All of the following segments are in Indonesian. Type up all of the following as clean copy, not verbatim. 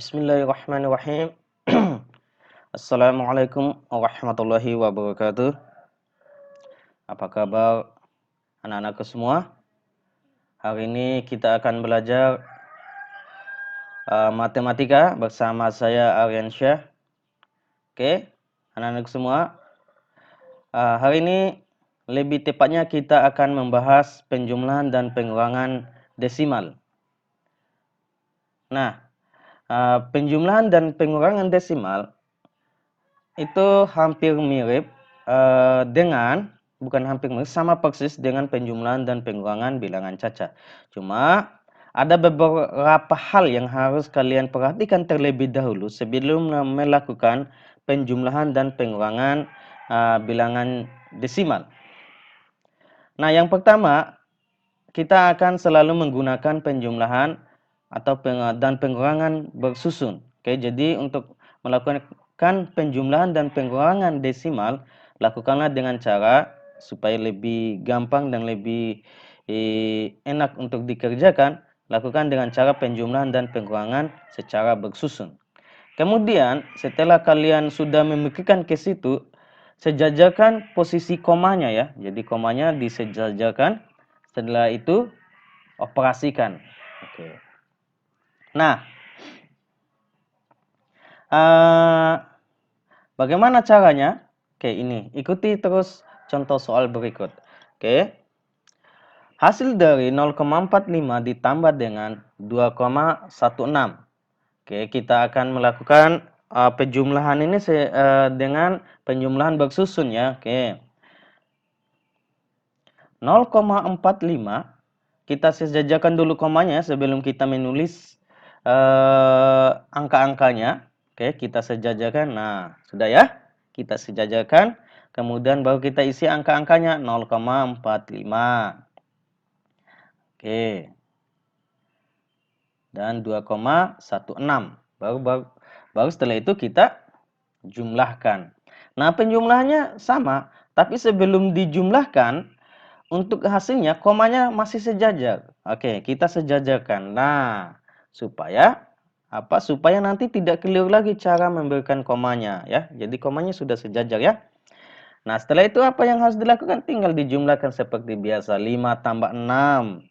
Bismillahirrahmanirrahim. Assalamualaikum warahmatullahi wabarakatuh. Apa kabar anak-anakku semua? Hari ini kita akan belajar matematika bersama saya Aryansyah. Oke, anak-anak semua. Hari ini lebih tepatnya kita akan membahas penjumlahan dan pengurangan desimal. Nah, penjumlahan dan pengurangan desimal itu hampir mirip sama persis dengan penjumlahan dan pengurangan bilangan cacat. Cuma ada beberapa hal yang harus kalian perhatikan terlebih dahulu sebelum melakukan penjumlahan dan pengurangan bilangan desimal. Nah, yang pertama, kita akan selalu menggunakan penjumlahan dan pengurangan bersusun. Oke, jadi untuk melakukan penjumlahan dan pengurangan desimal, lakukanlah dengan cara supaya lebih gampang dan lebih enak untuk dikerjakan, lakukan dengan cara penjumlahan dan pengurangan secara bersusun. Kemudian, setelah kalian sudah memikirkan ke situ, sejajarkan posisi komanya ya. Jadi komanya disejajarkan. Setelah itu operasikan. Oke. Nah, bagaimana caranya? Oke, ini ikuti terus contoh soal berikut. Oke. Hasil dari 0,45 ditambah dengan 2,16. Oke, kita akan melakukan penjumlahan ini dengan penjumlahan bersusun ya. Oke. 0,45 kita sejajarkan dulu komanya sebelum kita menulis angka-angkanya. Oke, kita sejajarkan. Nah, sudah ya? Kita sejajarkan. Kemudian baru kita isi angka-angkanya 0,45. Oke. Dan 2,16. Baru setelah itu kita jumlahkan. Nah, penjumlahannya sama, tapi sebelum dijumlahkan untuk hasilnya komanya masih sejajar. Oke, kita sejajarkan. Nah, supaya apa? Supaya nanti tidak keliru lagi cara memberikan komanya ya. Jadi komanya sudah sejajar ya. Nah, setelah itu apa yang harus dilakukan? Tinggal dijumlahkan seperti biasa. 5 tambah 6.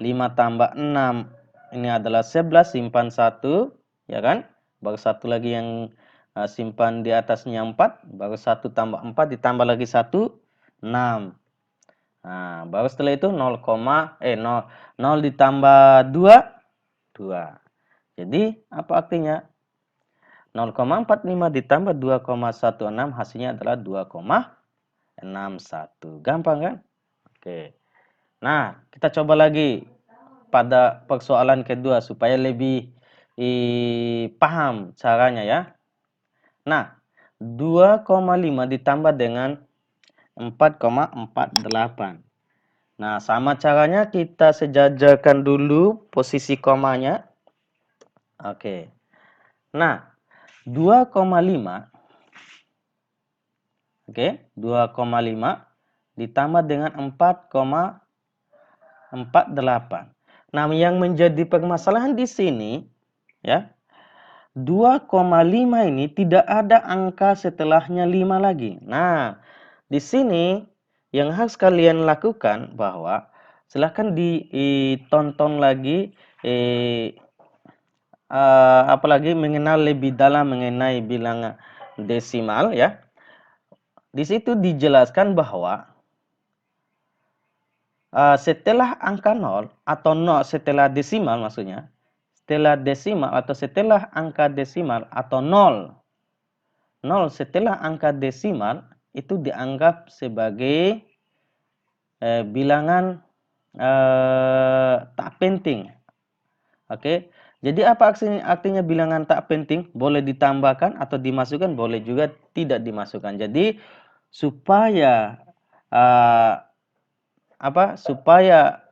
5 tambah 6. Ini adalah 11, simpan 1. Ya kan? Baru satu lagi yang simpan di atasnya 4. Baru 1 tambah 4 ditambah lagi 1. 6. Nah, baru setelah itu 0 ditambah 2, 2. Jadi, apa artinya? 0,45 ditambah 2,16 hasilnya adalah 2,61. Gampang kan? Oke. Nah, kita coba lagi pada persoalan kedua supaya lebih paham caranya ya. Nah, 2,5 ditambah dengan 4,48. Nah, sama caranya kita sejajarkan dulu posisi komanya. Oke. Nah, 2,5. Oke, 2,5 ditambah dengan 4,48. Nah, yang menjadi permasalahan di sini ya, 2,5 ini tidak ada angka setelahnya 5 lagi. Nah, di sini yang harus kalian lakukan bahwa silahkan ditonton lagi apalagi mengenal lebih dalam mengenai bilangan desimal ya. Di situ dijelaskan bahwa setelah angka 0 atau 0 setelah desimal maksudnya, setelah desimal atau setelah angka desimal atau 0 setelah angka desimal itu dianggap sebagai bilangan tak penting. Oke. Jadi apa artinya bilangan tak penting? Boleh ditambahkan atau dimasukkan, boleh juga tidak dimasukkan. Jadi supaya supaya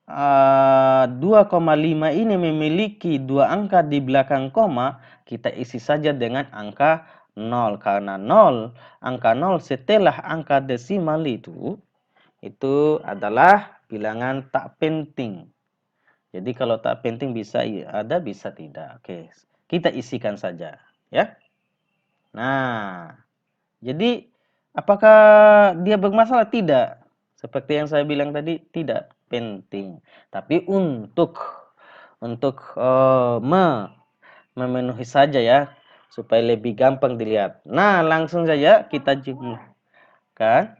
2,5 ini memiliki dua angka di belakang koma, kita isi saja dengan angka 0 karena angka 0 setelah angka desimal itu adalah bilangan tak penting. Jadi kalau tak penting bisa ada, bisa tidak. Oke, kita isikan saja, ya. Nah, jadi apakah dia bermasalah? Tidak. Seperti yang saya bilang tadi, tidak penting. Tapi untuk memenuhi saja ya, supaya lebih gampang dilihat. Nah, langsung saja kita jumlahkan.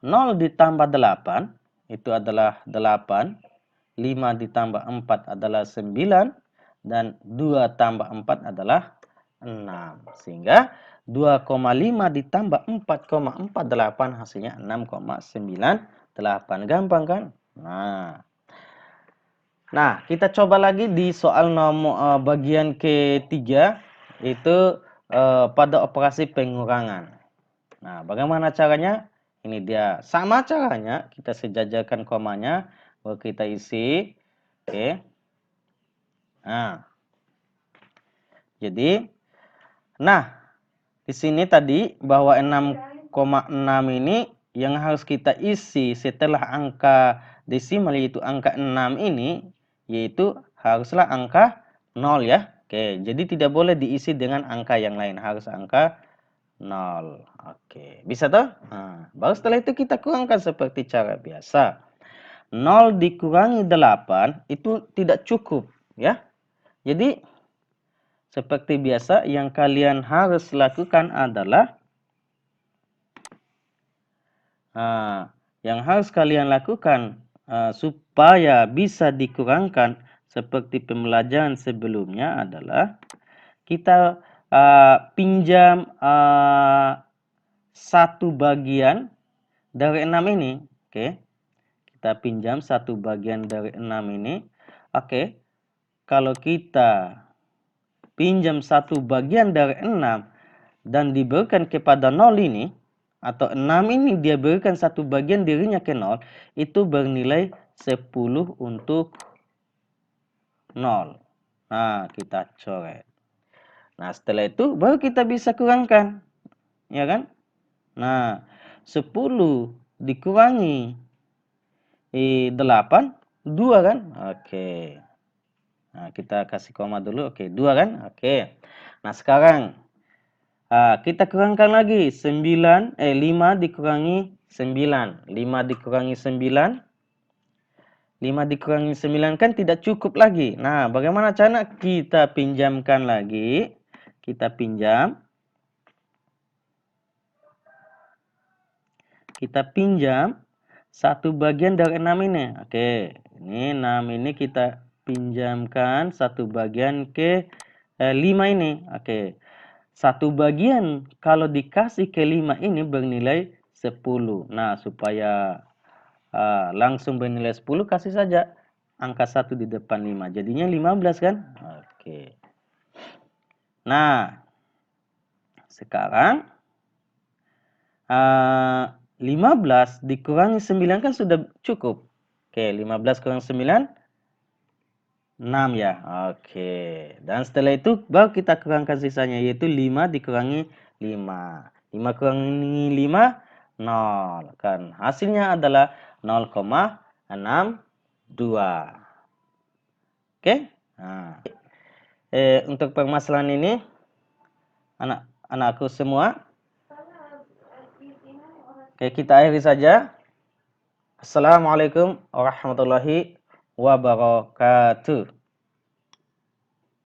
0 ditambah 8 itu adalah 8. 5 ditambah 4 adalah 9. Dan 2 tambah 4 adalah 6. Sehingga 2,5 ditambah 4,48 hasilnya 6,98. Gampang kan? Nah, kita coba lagi di soal nomor bagian ketiga, itu pada operasi pengurangan. Nah, bagaimana caranya? Ini dia. Sama caranya, kita sejajarkan komanya, baru kita isi. Oke. Nah, jadi, di sini tadi bahwa 6,6 ini yang harus kita isi setelah angka desimal yaitu angka 6 ini, yaitu haruslah angka 0 ya. Oke, jadi tidak boleh diisi dengan angka yang lain, harus angka 0. Oke, bisa toh? Nah, baru setelah itu kita kurangkan seperti cara biasa. 0 dikurangi 8 itu tidak cukup ya. Jadi seperti biasa yang kalian harus lakukan adalah supaya bisa dikurangkan seperti pembelajaran sebelumnya adalah kita pinjam satu bagian dari 6 ini. Oke. Kita pinjam satu bagian dari 6 ini. Oke. Kalau kita pinjam satu bagian dari 6 dan diberikan kepada 0 ini, atau 6 ini dia berikan satu bagian dirinya ke 0, itu bernilai 10 untuk 0. Nah, kita coret. Nah, setelah itu baru kita bisa kurangkan. Ya kan? Nah, 10 dikurangi 8, 2 kan? Oke. Nah, kita kasih koma dulu. Oke, 2 kan? Oke. Nah, sekarang kita kurangkan lagi. 5 dikurangi 9. 5 dikurangi 9. 5 dikurangi 9 kan tidak cukup lagi. Nah, bagaimana cara kita pinjamkan lagi? Kita pinjam. Kita pinjam satu bagian dari 6 ini. Oke, ini 6 ini kita pinjamkan satu bagian ke 5 ini. Oke, satu bagian kalau dikasih ke 5 ini bernilai 10. Nah, supaya langsung bernilai 10, kasih saja angka 1 di depan 5. Jadinya 15 kan? Oke. Nah, sekarang 15 dikurangi 9 kan sudah cukup. Oke, 15 kurang 9, 6 ya. Oke. Dan setelah itu baru kita kurangkan sisanya, yaitu 5 dikurangi 5. 5 kurangi 5, 0. Kan hasilnya adalah 0,62. Oke. Nah, untuk permasalahan ini, anak-anakku semua, oke, kita akhiri saja. Assalamualaikum warahmatullahi wabarakatuh.